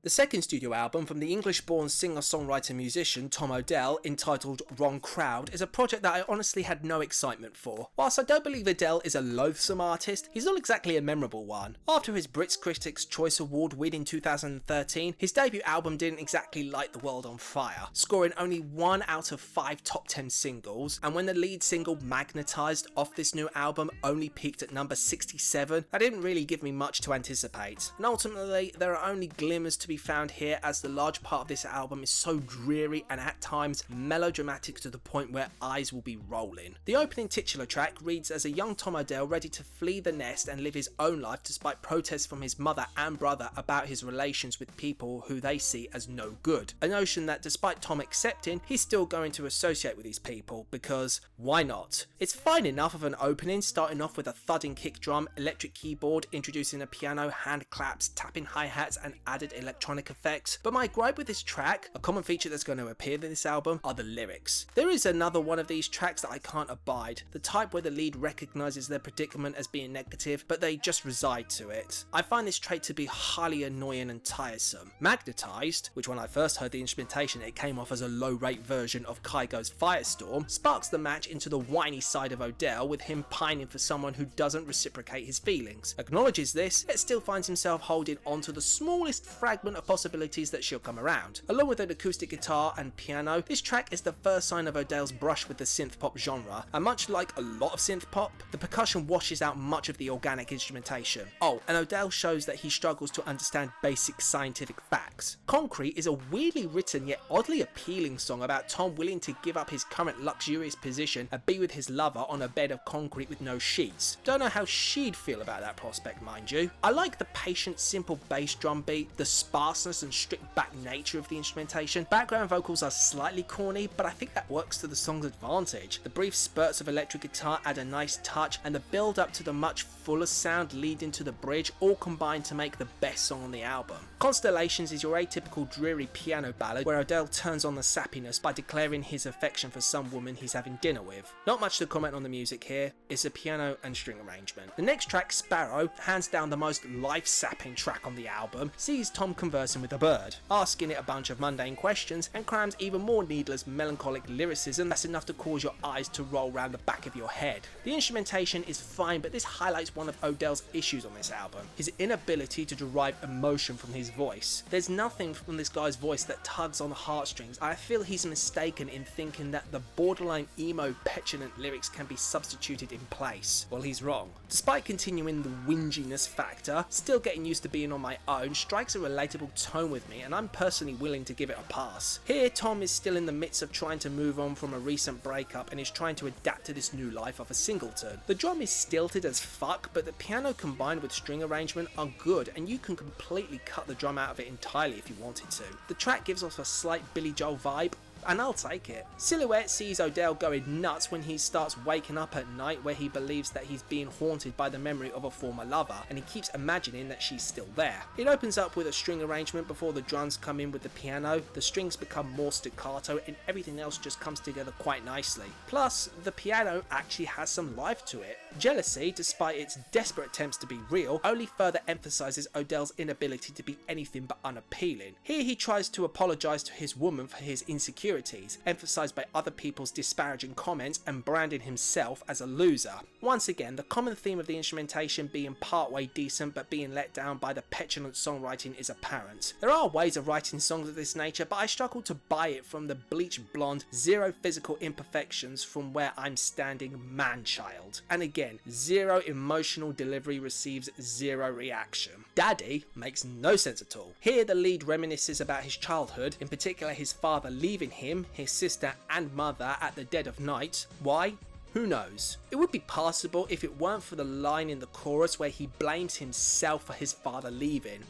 The second studio album from the English-born singer-songwriter-musician Tom Odell, entitled Wrong Crowd, is a project that I honestly had no excitement for. Whilst I don't believe Odell is a loathsome artist, he's not exactly a memorable one. After his Brits Critics' Choice Award win in 2013, his debut album didn't exactly light the world on fire, scoring only 1 out of 5 top 10 singles, and when the lead single Magnetised off this new album only peaked at number 67, that didn't really give me much to anticipate. And ultimately, there are only glimmers to be found here, as the large part of this album is so dreary and at times melodramatic to the point where eyes will be rolling. The opening titular track reads as a young Tom Odell ready to flee the nest and live his own life despite protests from his mother and brother about his relations with people who they see as no good. A notion that despite Tom accepting, he's still going to associate with these people because why not? It's fine enough of an opening, starting off with a thudding kick drum, electric keyboard, introducing a piano, hand claps, tapping hi-hats and added electronic effects, but my gripe with this track, a common feature that's going to appear in this album, are the lyrics. There is another one of these tracks that I can't abide, the type where the lead recognises their predicament as being negative, but they just reside to it. I find this trait to be highly annoying and tiresome. Magnetised, which when I first heard the instrumentation it came off as a low rate version of Kygo's Firestorm, sparks the match into the whiny side of Odell, with him pining for someone who doesn't reciprocate his feelings, acknowledges this, yet still finds himself holding on to the smallest fragment of possibilities that she'll come around. Along with an acoustic guitar and piano, this track is the first sign of Odell's brush with the synth pop genre, and much like a lot of synth pop, the percussion washes out much of the organic instrumentation. Oh, and Odell shows that he struggles to understand basic scientific facts. Concrete is a weirdly written yet oddly appealing song about Tom willing to give up his current luxurious position and be with his lover on a bed of concrete with no sheets. Don't know how she'd feel about that prospect, mind you. I like the patient, simple bass drum beat, the sparseness and stripped back nature of the instrumentation. Background vocals are slightly corny, but I think that works to the song's advantage. The brief spurts of electric guitar add a nice touch, and the build up to the much fuller sound leading to the bridge all combine to make the best song on the album. Constellations is your atypical dreary piano ballad where Odell turns on the sappiness by declaring his affection for some woman he's having dinner with. Not much to comment on the music here, it's a piano and string arrangement. The next track, Sparrow, hands down the most life-sapping track on the album, sees Tom conversing with a bird, asking it a bunch of mundane questions, and crams even more needless melancholic lyricism that's enough to cause your eyes to roll round the back of your head. The instrumentation is fine, but this highlights one of Odell's issues on this album, his inability to derive emotion from his voice. There's nothing from this guy's voice that tugs on the heartstrings. I feel he's mistaken in thinking that the borderline emo petulant lyrics can be substituted in place. Well, he's wrong. Despite continuing the whinginess factor, still getting used to being on my own strikes a relatable tone with me, and I'm personally willing to give it a pass. Here, Tom is still in the midst of trying to move on from a recent breakup and is trying to adapt to this new life of a singleton. The drum is stilted as fuck, but the piano combined with string arrangement are good, and you can completely cut the drum out of it entirely if you wanted to. The track gives off a slight Billy Joel vibe, and I'll take it. Silhouette sees Odell going nuts when he starts waking up at night, where he believes that he's being haunted by the memory of a former lover, and he keeps imagining that she's still there. It opens up with a string arrangement before the drums come in with the piano, the strings become more staccato, and everything else just comes together quite nicely. Plus, the piano actually has some life to it. Jealousy, despite its desperate attempts to be real, only further emphasises Odell's inability to be anything but unappealing. Here he tries to apologise to his woman for his insecurities, emphasised by other people's disparaging comments, and branding himself as a loser. Once again, the common theme of the instrumentation being partway decent but being let down by the petulant songwriting is apparent. There are ways of writing songs of this nature, but I struggle to buy it from the bleach blonde, zero physical imperfections from where I'm standing man-child. And again, zero emotional delivery receives zero reaction. Daddy makes no sense at all. Here the lead reminisces about his childhood, in particular his father leaving him, his sister and mother at the dead of night. Why? Who knows? It would be passable if it weren't for the line in the chorus where he blames himself for his father leaving.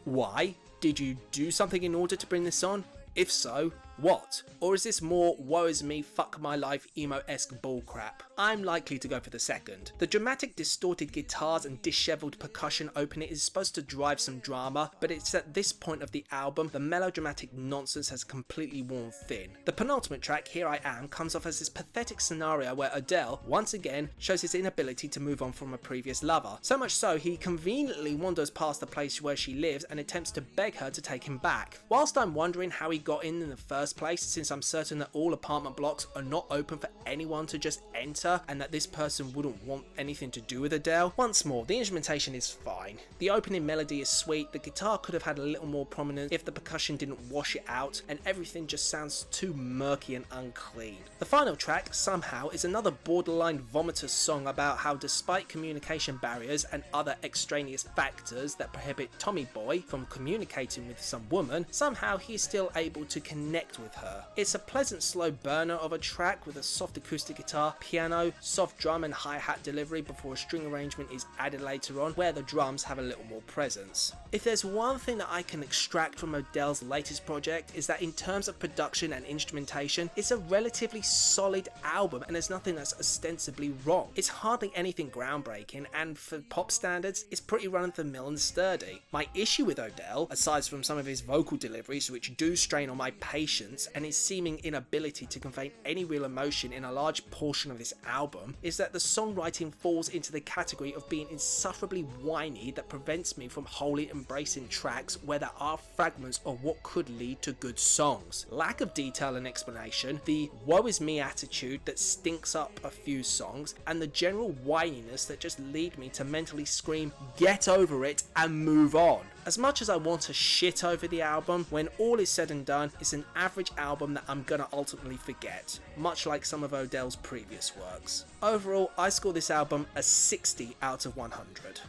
Why? Did you do something in order to bring this on? If so, What? Or is this more woe is me, fuck my life, emo-esque bullcrap? I'm likely to go for the second. The dramatic distorted guitars and dishevelled percussion opening is supposed to drive some drama, but it's at this point of the album the melodramatic nonsense has completely worn thin. The penultimate track, Here I Am, comes off as this pathetic scenario where Odell, once again, shows his inability to move on from a previous lover. So much so, he conveniently wanders past the place where she lives and attempts to beg her to take him back. Whilst I'm wondering how he got in the first place, since I'm certain that all apartment blocks are not open for anyone to just enter and that this person wouldn't want anything to do with Odell, once more, the instrumentation is fine. The opening melody is sweet, the guitar could have had a little more prominence if the percussion didn't wash it out, and everything just sounds too murky and unclean. The final track, Somehow, is another borderline vomitous song about how despite communication barriers and other extraneous factors that prohibit Tommy Boy from communicating with some woman, somehow he's still able to connect with her. It's a pleasant slow burner of a track with a soft acoustic guitar, piano, soft drum and hi-hat delivery before a string arrangement is added later on where the drums have a little more presence. If there's one thing that I can extract from Odell's latest project, is that in terms of production and instrumentation, it's a relatively solid album and there's nothing that's ostensibly wrong. It's hardly anything groundbreaking, and for pop standards, it's pretty run-of-the-mill and sturdy. My issue with Odell, aside from some of his vocal deliveries which do strain on my patience and his seeming inability to convey any real emotion in a large portion of this album, is that the songwriting falls into the category of being insufferably whiny that prevents me from wholly embracing tracks where there are fragments of what could lead to good songs. Lack of detail and explanation, the woe is me attitude that stinks up a few songs, and the general whininess that just lead me to mentally scream, get over it and move on. As much as I want to shit over the album, when all is said and done, it's an average album that I'm gonna ultimately forget, much like some of Odell's previous works. Overall, I score this album a 60 out of 100.